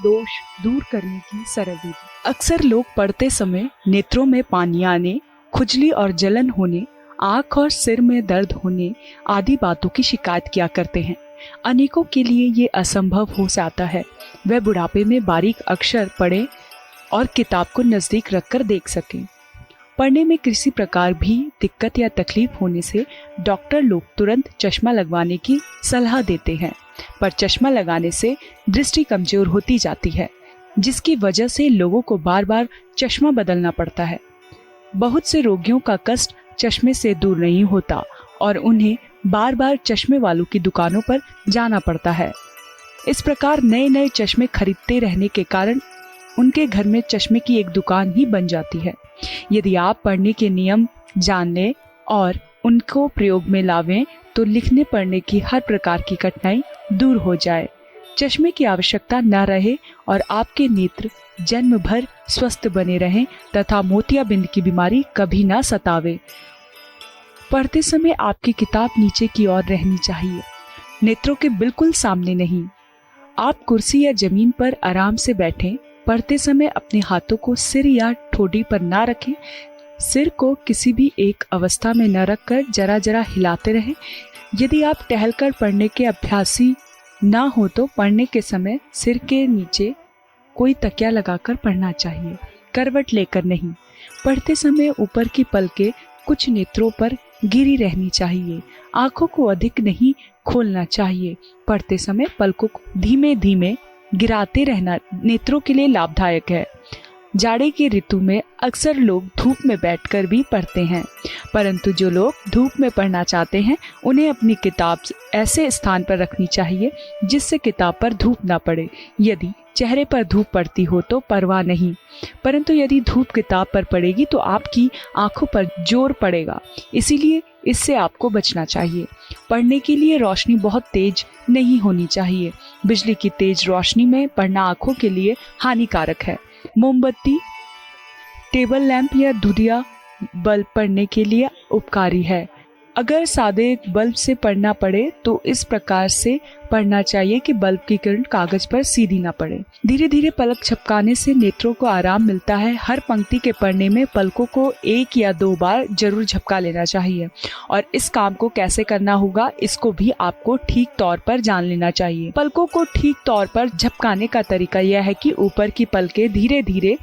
दोष दूर करने की सरल विधि। अक्सर लोग पढ़ते समय नेत्रों में पानी आने, खुजली और जलन होने, आँख और सिर में दर्द होने आदि बातों की शिकायत किया करते हैं। अनेकों के लिए ये असंभव हो जाता है वह बुढ़ापे में बारीक अक्षर पढ़ें और किताब को नज़दीक रखकर देख सकें। पढ़ने में किसी प्रकार भी दिक्कत या तकलीफ होने से डॉक्टर लोग तुरंत चश्मा लगवाने की सलाह देते हैं, पर चश्मा लगाने से दृष्टि कमजोर होती जाती है, जिसकी वजह से लोगों को बार बार चश्मा बदलना पड़ता है। बहुत से रोगियों का कष्ट चश्मे से दूर नहीं होता और उन्हें बार बार चश्मे वालों की दुकानों पर जाना पड़ता है। इस प्रकार नए नए चश्मे खरीदते रहने के कारण उनके घर में चश्मे की एक दुकान ही बन जाती है। यदि आप पढ़ने के नियम जान लें और उनको प्रयोग में लावें तो लिखने पढ़ने की हर प्रकार की कठिनाई दूर हो जाए, चश्मे की आवश्यकता न रहे और आपके नेत्र जन्म भर स्वस्थ बने रहें तथा मोतियाबिंद की बीमारी कभी न सतावे। पढ़ते समय आपकी किताब नीचे की ओर रहनी चाहिए, नेत्रों के बिल्कुल सामने नहीं। आप कुर्सी या जमीन पर आराम से बैठें। पढ़ते समय अपने हाथों को सिर या ठोड़ी पर ना रखें। सिर को किसी भी एक अवस्था में न रखकर जरा जरा हिलाते रहें। यदि आप टहलकर पढ़ने के अभ्यासी ना हो तो पढ़ने के समय सिर के नीचे कोई तकिया लगाकर पढ़ना चाहिए, करवट लेकर नहीं। पढ़ते समय ऊपर की पलकें कुछ नेत्रों पर गिरी रहनी चाहिए। आंखों को अधिक नहीं खोलना चाहिए। पढ़ते समय पलकों को धीमे धीमे गिराते रहना नेत्रों के लिए लाभदायक है। जाड़े की ऋतु में अक्सर लोग धूप में बैठकर भी पढ़ते हैं, परंतु जो लोग धूप में पढ़ना चाहते हैं उन्हें अपनी किताब ऐसे स्थान पर रखनी चाहिए जिससे किताब पर धूप ना पड़े। यदि चेहरे पर धूप पड़ती हो तो परवाह नहीं, परंतु यदि धूप किताब पर पड़ेगी तो आपकी आंखों पर जोर पड़ेगा, इसीलिए इससे आपको बचना चाहिए। पढ़ने के लिए रोशनी बहुत तेज नहीं होनी चाहिए। बिजली की तेज रोशनी में पढ़ना आंखों के लिए हानिकारक है। मोमबत्ती, टेबल लैंप या दूधिया बल्ब पढ़ने के लिए उपकारी है। अगर सादे बल्ब से पढ़ना पड़े तो इस प्रकार से पढ़ना चाहिए कि बल्ब की किरण कागज पर सीधी ना पड़े। धीरे धीरे पलक झपकाने से नेत्रों को आराम मिलता है। हर पंक्ति के पढ़ने में पलकों को 1 या 2 बार जरूर झपका लेना चाहिए और इस काम को कैसे करना होगा इसको भी आपको ठीक तौर पर जान लेना चाहिए। पलकों को ठीक तौर पर झपकाने का तरीका यह है कि ऊपर की पलकें धीरे धीरे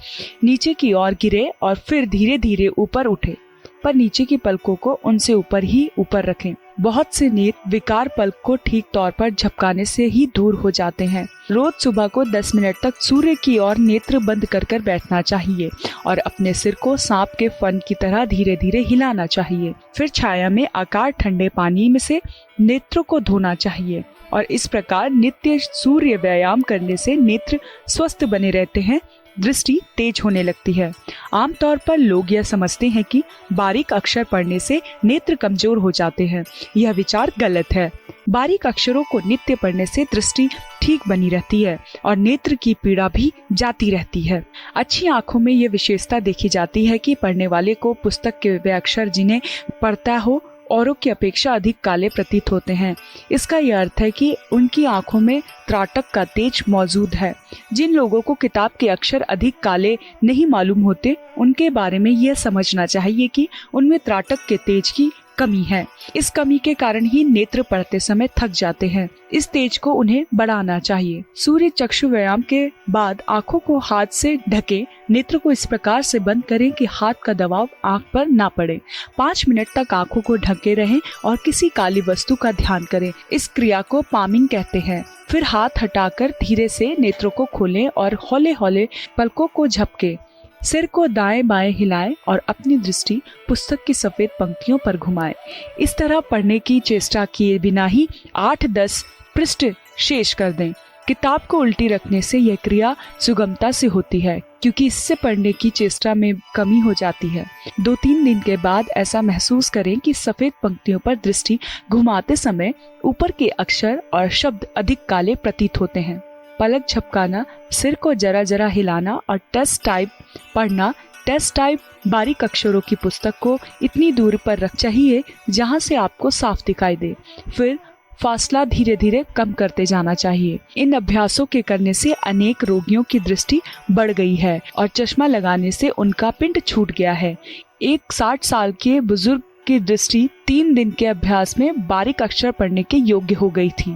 नीचे की ओर गिरे और फिर धीरे धीरे ऊपर उठे, पर नीचे की पलकों को उनसे ऊपर ही ऊपर रखें। बहुत से नेत्र विकार पलक को ठीक तौर पर झपकाने से ही दूर हो जाते हैं। रोज सुबह को 10 मिनट तक सूर्य की ओर नेत्र बंद कर बैठना चाहिए और अपने सिर को सांप के फन की तरह धीरे धीरे हिलाना चाहिए। फिर छाया में आकार ठंडे पानी में से नेत्रों को धोना चाहिए और इस प्रकार नित्य सूर्य व्यायाम करने से नेत्र स्वस्थ बने रहते हैं, दृष्टि तेज होने लगती है। आमतौर पर लोग यह समझते हैं कि बारीक अक्षर पढ़ने से नेत्र कमजोर हो जाते हैं। यह विचार गलत है। बारीक अक्षरों को नित्य पढ़ने से दृष्टि ठीक बनी रहती है और नेत्र की पीड़ा भी जाती रहती है। अच्छी आंखों में यह विशेषता देखी जाती है कि पढ़ने वाले को पुस्तक के वे अक्षर जिन्हें पढ़ता हो औरों की अपेक्षा अधिक काले प्रतीत होते हैं। इसका यह अर्थ है कि उनकी आंखों में त्राटक का तेज मौजूद है। जिन लोगों को किताब के अक्षर अधिक काले नहीं मालूम होते उनके बारे में यह समझना चाहिए कि उनमें त्राटक के तेज की कमी है। इस कमी के कारण ही नेत्र पढ़ते समय थक जाते हैं। इस तेज को उन्हें बढ़ाना चाहिए। सूर्य चक्षु व्यायाम के बाद आंखों को हाथ से ढके। नेत्र को इस प्रकार से बंद करें कि हाथ का दबाव आंख पर ना पड़े। 5 मिनट तक आंखों को ढके रहें और किसी काली वस्तु का ध्यान करें। इस क्रिया को पामिंग कहते हैं। फिर हाथ हटाकर धीरे से नेत्रों को खोलें और हौले हौले पलकों को झपके। सिर को दाएं बाएं हिलाएं और अपनी दृष्टि पुस्तक की सफेद पंक्तियों पर घुमाएं। इस तरह पढ़ने की चेष्टा किए बिना ही 8-10 पृष्ठ शेष कर दें। किताब को उल्टी रखने से यह क्रिया सुगमता से होती है, क्योंकि इससे पढ़ने की चेष्टा में कमी हो जाती है। 2-3 दिन के बाद ऐसा महसूस करें कि सफेद पंक्तियों पर दृष्टि घुमाते समय ऊपर के अक्षर और शब्द अधिक काले प्रतीत होते हैं। पलक झपकाना, सिर को जरा जरा हिलाना और टेस्ट टाइप पढ़ना। टेस्ट टाइप बारीक अक्षरों की पुस्तक को इतनी दूर पर रख चाहिए जहां से आपको साफ दिखाई दे। फिर फासला धीरे धीरे कम करते जाना चाहिए। इन अभ्यासों के करने से अनेक रोगियों की दृष्टि बढ़ गई है और चश्मा लगाने से उनका पिंड छूट गया है। एक 60 साल के बुजुर्ग की दृष्टि 3 दिन के अभ्यास में बारीक अक्षर पढ़ने के योग्य हो गई थी।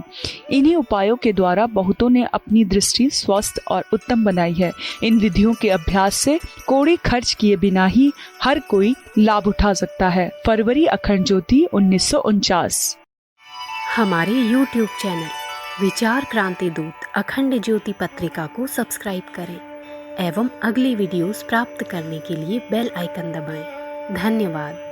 इन्हीं उपायों के द्वारा बहुतों ने अपनी दृष्टि स्वस्थ और उत्तम बनाई है। इन विधियों के अभ्यास से कोड़ी खर्च किए बिना ही हर कोई लाभ उठा सकता है। फरवरी अखंड ज्योति 1949। हमारे YouTube चैनल विचार क्रांति दूत अखंड ज्योति पत्रिका को सब्सक्राइब करें एवं अगली वीडियोस प्राप्त करने के लिए बेल आइकन दबाएं। धन्यवाद।